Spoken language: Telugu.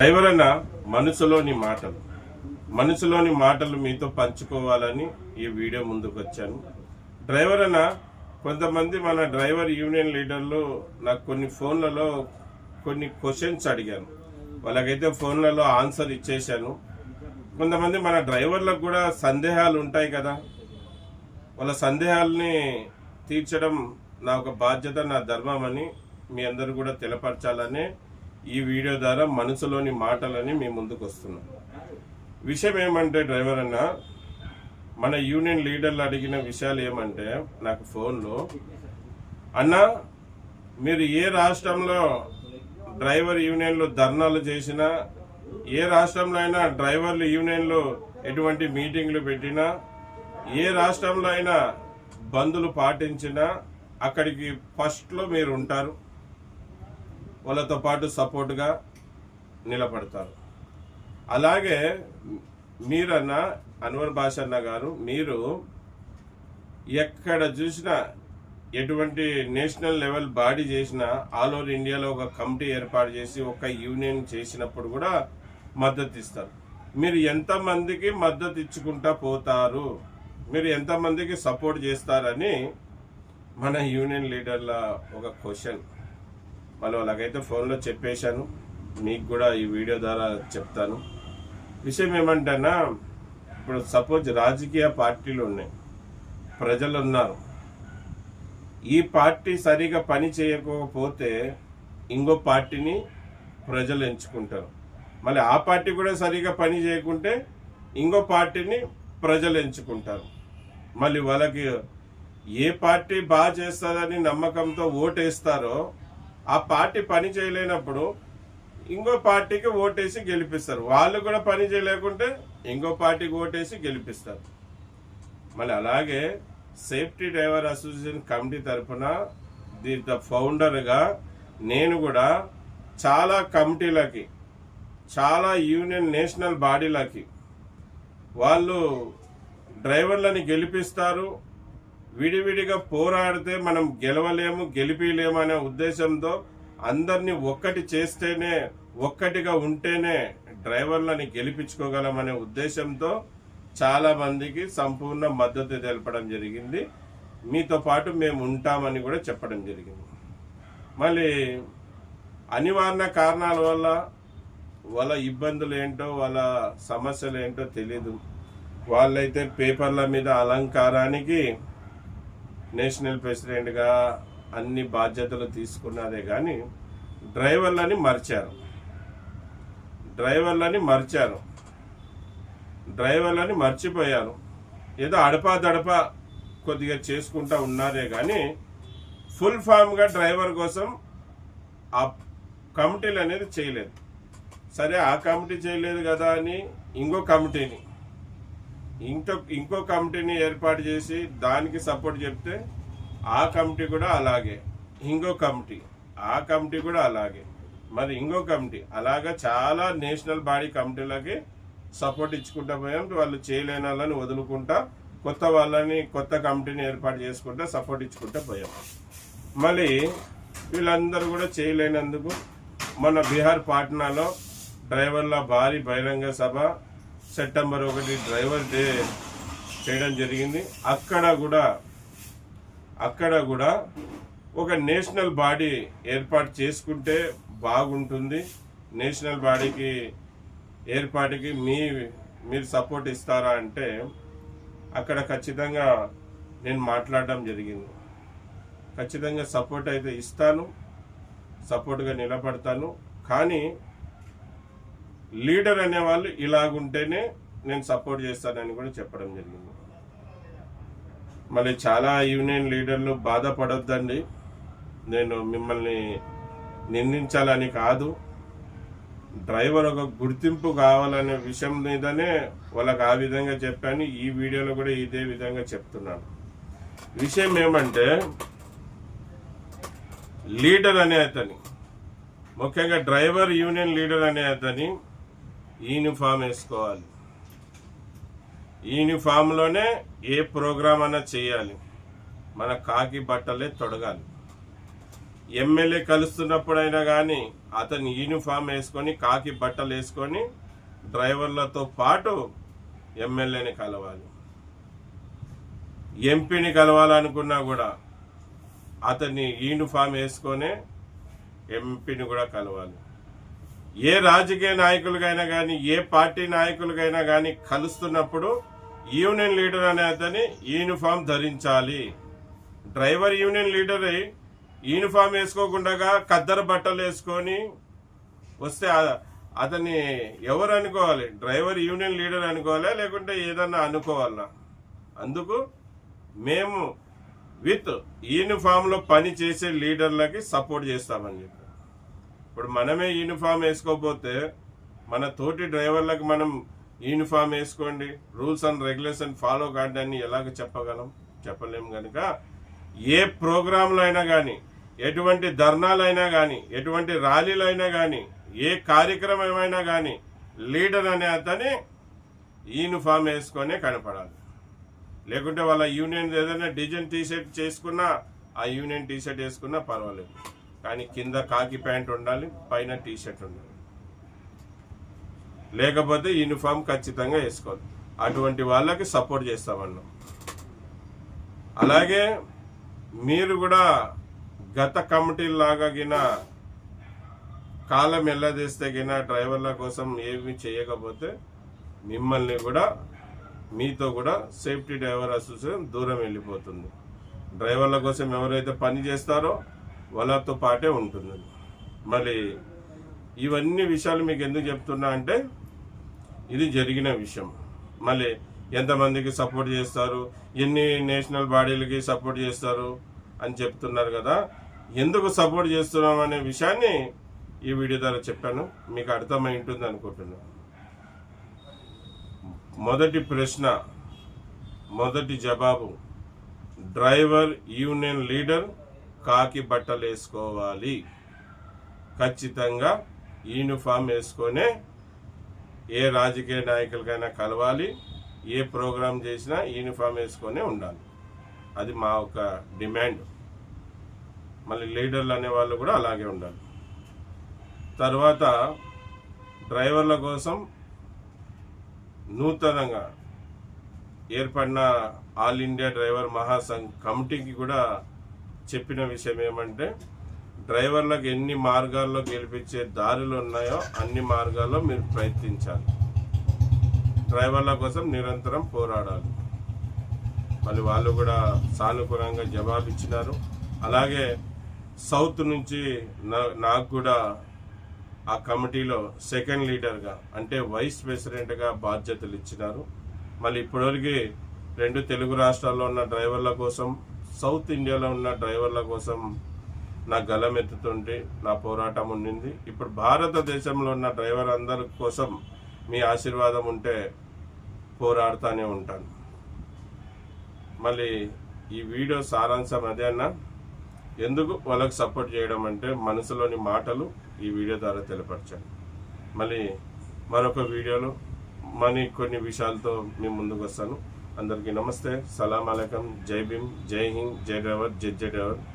డ్రైవర్ అన్న మనసులోని మాటలు మీతో పంచుకోవాలని ఈ వీడియో ముందుకు వచ్చాను. డ్రైవర్ అన్న కొంతమంది మన డ్రైవర్ యూనియన్ లీడర్లు నాకు కొన్ని ఫోన్లలో కొన్ని క్వశ్చన్స్ అడిగాను. వాళ్ళకైతే ఫోన్లలో ఆన్సర్ ఇచ్చేశాను. కొంతమంది మన డ్రైవర్లకు కూడా సందేహాలు ఉంటాయి కదా, వాళ్ళ సందేహాలని తీర్చడం నా ఒక బాధ్యత, నా ధర్మం అని మీ అందరూ కూడా తెలపరచాలని ఈ వీడియో ద్వారా మనసులోని మాటలని మీ ముందుకు వస్తున్నాను. విషయం ఏమంటే డ్రైవర్ అన్న, మన యూనియన్ లీడర్లు అడిగిన విషయాలు ఏమంటే నాకు ఫోన్లో, అన్న మీరు ఏ రాష్ట్రంలో డ్రైవర్ యూనియన్లు ధర్నాలు చేసినా, ఏ రాష్ట్రంలో అయినా డ్రైవర్లు యూనియన్లు ఎటువంటి మీటింగ్లు పెట్టినా, ఏ రాష్ట్రంలో అయినా బందులు పాటించినా అక్కడికి ఫస్ట్లో మీరు ఉంటారు, వాళ్ళతో పాటు సపోర్ట్గా నిలబడతారు. అలాగే మీరన్న అన్వర్ భాషన్న గారు, మీరు ఎక్కడ చూసినా ఎటువంటి నేషనల్ లెవెల్ బాడీ చేసినా ఆల్ ఓవర్ ఇండియాలో ఒక కమిటీ ఏర్పాటు చేసి ఒక యూనియన్ చేసినప్పుడు కూడా మద్దతు ఇస్తారు. మీరు ఎంతమందికి మద్దతు ఇచ్చుకుంటా పోతారు, మీరు ఎంతమందికి సపోర్ట్ చేస్తారని మన యూనియన్ లీడర్ల ఒక క్వశ్చన్. మళ్ళీ వాళ్ళకైతే ఫోన్లో చెప్పేశాను, మీకు కూడా ఈ వీడియో ద్వారా చెప్తాను. విషయం ఏమంటేనా, ఇప్పుడు సపోజ్ రాజకీయ పార్టీలు ఉన్నాయి, ప్రజలు ఉన్నారు. ఈ పార్టీ సరిగా పని చేయకపోతే ఇంకో పార్టీని ప్రజలు ఎంచుకుంటారు. మళ్ళీ ఆ పార్టీ కూడా సరిగా పని చేయకుంటే ఇంకో పార్టీని ప్రజలు ఎంచుకుంటారు. మళ్ళీ వాళ్ళకి ఏ పార్టీ బాగా చేస్తుందని నమ్మకంతో ఓటేస్తారో ఆ పార్టీ పని చేయలేనప్పుడు ఇంకో పార్టీకి ఓటేసి గెలిపిస్తారు. వాళ్ళు కూడా పని చేయలేకుంటే ఇంకో పార్టీకి ఓటేసి గెలిపిస్తారు. మళ్ళీ అలాగే సేఫ్టీ డ్రైవర్ అసోసియేషన్ కమిటీ తరఫున ద ఫౌండర్గా నేను కూడా చాలా కమిటీలకి, చాలా యూనియన్ నేషనల్ బాడీలకి వాళ్ళు డ్రైవర్లని గెలిపిస్తారు. విడివిడిగా పోరాడితే మనం గెలవలేము, గెలిపిలేము అనే ఉద్దేశంతో అందరినీ ఒక్కటి చేస్తేనే, ఒక్కటిగా ఉంటేనే డ్రైవర్లని గెలిపించుకోగలమనే ఉద్దేశంతో చాలా మందికి సంపూర్ణ మద్దతు తెలపడం జరిగింది. మీతో పాటు మేము ఉంటామని కూడా చెప్పడం జరిగింది. మళ్ళీ అనివార్య కారణాల వల్ల వాళ్ళ ఇబ్బందులు ఏంటో, వాళ్ళ సమస్యలు ఏంటో తెలీదు. వాళ్ళైతే పేపర్ల మీద అలంకారానికి నేషనల్ ప్రెసిడెంట్గా అన్ని బాధ్యతలు తీసుకున్నదే కానీ డ్రైవర్లని మర్చిపోయారు. ఏదో అడపా కొద్దిగా చేసుకుంటా ఉన్నారే కానీ ఫుల్ ఫామ్గా డ్రైవర్ కోసం ఆ కమిటీలు అనేది చేయలేదు. సరే, ఆ కమిటీ చేయలేదు కదా అని ఇంకో కమిటీని ఏర్పాటు చేసి దానికి సపోర్ట్ చెప్తే ఆ కమిటీ కూడా అలాగే, ఆ కమిటీ కూడా అలాగే, మరి ఇంకో కమిటీ అలాగా చాలా నేషనల్ బాడీ కమిటీలకి సపోర్ట్ ఇచ్చుకుంటా పోయాం. వాళ్ళు చేయలేని వాళ్ళని వదులుకుంటా కొత్త కమిటీని ఏర్పాటు చేసుకుంటా సపోర్ట్ ఇచ్చుకుంటా పోయాం. మళ్ళీ వీళ్ళందరూ కూడా చేయలేనందుకు మన బీహార్ పాట్నాలో డ్రైవర్ల భారీ బహిరంగ సభ సెప్టెంబర్ 1 డ్రైవర్ డే చేయడం జరిగింది. అక్కడ కూడా ఒక నేషనల్ బాడీ ఏర్పాటు చేసుకుంటే బాగుంటుంది. నేషనల్ బాడీకి ఏర్పాటుకి మీరు సపోర్ట్ ఇస్తారా అంటే అక్కడ ఖచ్చితంగా నేను మాట్లాడడం జరిగింది. ఖచ్చితంగా సపోర్ట్ అయితే ఇస్తాను, సపోర్ట్గా నిలబడతాను. కానీ లీడర్ అనేవాళ్ళు ఇలాగుంటేనే నేను సపోర్ట్ చేస్తానని కూడా చెప్పడం జరిగింది. మళ్ళీ చాలా యూనియన్ లీడర్లు బాధపడొద్దండి, నేను మిమ్మల్ని నిందించాలని కాదు. డ్రైవర్ ఒక గుర్తింపు కావాలనే విషయం మీదనే వాళ్ళకి ఆ విధంగా చెప్పాను. ఈ వీడియోలో కూడా ఇదే విధంగా చెప్తున్నాను. విషయం ఏమంటే, లీడర్ అనే అతని, ముఖ్యంగా డ్రైవర్ యూనియన్ లీడర్ అనే అతని యూనిఫామ్ వేసుకోవాలి. యూనిఫామ్లోనే ఏ ప్రోగ్రామ్ అన్నా చేయాలి. మన కాకి బట్టలే తొడగాలి. ఎమ్మెల్యే కలుస్తున్నప్పుడైనా కానీ అతని యూనిఫామ్ వేసుకొని కాకి బట్టలు వేసుకొని డ్రైవర్లతో పాటు ఎమ్మెల్యేని కలవాలి. ఎంపీని కలవాలనుకున్నా కూడా అతని యూనిఫామ్ వేసుకొని ఎంపీని కూడా కలవాలి. ఏ రాజకీయ నాయకులకైనా కానీ ఏ పార్టీ నాయకులకైనా కానీ కలుస్తున్నప్పుడు యూనియన్ లీడర్ అనే అతని యూనిఫామ్ ధరించాలి. డ్రైవర్ యూనియన్ లీడర్ యూనిఫామ్ వేసుకోకుండా ఖద్దరు బట్టలు వేసుకొని వస్తే అతన్ని ఎవరు అనుకోవాలి? డ్రైవర్ యూనియన్ లీడర్ అనుకోవాలా లేకుంటే ఏదన్నా అనుకోవాలా? అందుకు మేము విత్ యూనిఫామ్లో పని చేసే లీడర్లకి సపోర్ట్ చేస్తామని చెప్పి. ఇప్పుడు మనమే యూనిఫామ్ వేసుకోకపోతే మన తోటి డ్రైవర్లకు మనం యూనిఫామ్ వేసుకోండి, రూల్స్ అండ్ రెగ్యులేషన్ ఫాలో కాండి అని ఎలాగ చెప్పగలం? చెప్పలేము. కనుక ఏ ప్రోగ్రాంలు అయినా కానీ, ఎటువంటి ధర్నాలైనా కానీ, ఎటువంటి ర్యాలీలు అయినా కానీ, ఏ కార్యక్రమం అయినా కానీ లీడర్ అనే అతని యూనిఫామ్ వేసుకొనే కనపడాలి. లేకుంటే వాళ్ళ యూనియన్ ఏదైనా డిజైన్ టీషర్ట్ చేసుకున్నా ఆ యూనియన్ టీషర్ట్ వేసుకున్నా పర్వాలేదు, కానీ కింద కాకి ప్యాంట్ ఉండాలి, పైన టీషర్ట్ ఉండాలి. లేకపోతే యూనిఫామ్ ఖచ్చితంగా వేసుకోవాలి. అటువంటి వాళ్ళకి సపోర్ట్ చేస్తామన్నాం. అలాగే మీరు కూడా గత కమిటీలాగా గిన కాలం ఎల్లదీస్తే గిన డ్రైవర్ల కోసం ఏమి చేయకపోతే మిమ్మల్ని కూడా మీతో కూడా సేఫ్టీ డ్రైవర్ అసోసియేషన్ దూరం వెళ్ళిపోతుంది. డ్రైవర్ల కోసం ఎవరైతే పని చేస్తారో వాళ్ళతో పాటే ఉంటుంది. మళ్ళీ ఇవన్నీ విషయాలు మీకు ఎందుకు చెప్తున్నా అంటే ఇది జరిగిన విషయం. మళ్ళీ ఎంతమందికి సపోర్ట్ చేస్తారు, ఎన్ని నేషనల్ బాడీలకి సపోర్ట్ చేస్తారు అని చెప్తున్నారు కదా. ఎందుకు సపోర్ట్ చేస్తున్నాం అనే విషయాన్ని ఈ వీడియో ద్వారా చెప్పాను, మీకు అర్థమై ఉంటుంది అనుకుంటున్నాను. మొదటి ప్రశ్న, మొదటి జవాబు, డ్రైవర్ యూనియన్ లీడర్ కాకి బట్టలు వేసుకోవాలి. ఖచ్చితంగా యూనిఫామ్ వేసుకొనే ఏ రాజకీయ నాయకులకైనా కలవాలి, ఏ ప్రోగ్రాం చేసినా యూనిఫామ్ వేసుకొనే ఉండాలి. అది మా ఒక డిమాండ్. మళ్ళీ లీడర్లు అనే వాళ్ళు కూడా అలాగే ఉండాలి. తర్వాత డ్రైవర్ల కోసం నూతనంగా ఏర్పడిన ఆల్ ఇండియా డ్రైవర్ మహాసంఘ్ కమిటీకి కూడా చెప్పిన విషయం ఏమంటే, డ్రైవర్లకు ఎన్ని మార్గాల్లో గెలిపించే దారులు ఉన్నాయో అన్ని మార్గాల్లో మీరు ప్రయత్నించాలి. డ్రైవర్ల కోసం నిరంతరం పోరాడాలి. మళ్ళీ వాళ్ళు కూడా సానుకూలంగా జవాబు ఇచ్చినారు. అలాగే సౌత్ నుంచి నాకు కూడా ఆ కమిటీలో సెకండ్ లీడర్గా అంటే వైస్ ప్రెసిడెంట్గా బాధ్యతలు ఇచ్చినారు. మళ్ళీ ఇప్పటివరకు 2 తెలుగు రాష్ట్రాల్లో ఉన్న డ్రైవర్ల కోసం, సౌత్ ఇండియాలో ఉన్న డ్రైవర్ల కోసం నా గలం ఎత్తుతుంటే నా పోరాటం ఉండింది. ఇప్పుడు భారతదేశంలో ఉన్న డ్రైవర్ అందరి కోసం మీ ఆశీర్వాదం ఉంటే పోరాడుతూనే ఉంటాను. మళ్ళీ ఈ వీడియో సారాంశం అదే అన్న, ఎందుకు వాళ్ళకి సపోర్ట్ చేయడం అంటే మనసులోని మాటలు ఈ వీడియో ద్వారా తెలియపరచాను. మళ్ళీ మరొక వీడియోలో కొన్ని విషయాలతో మీ ముందుకు వస్తాను. అందరికీ నమస్తే, సలాం అలైకం, జై భీమ్, జై హింద్, జై డ్రైవర్, జై డ్రైవర్.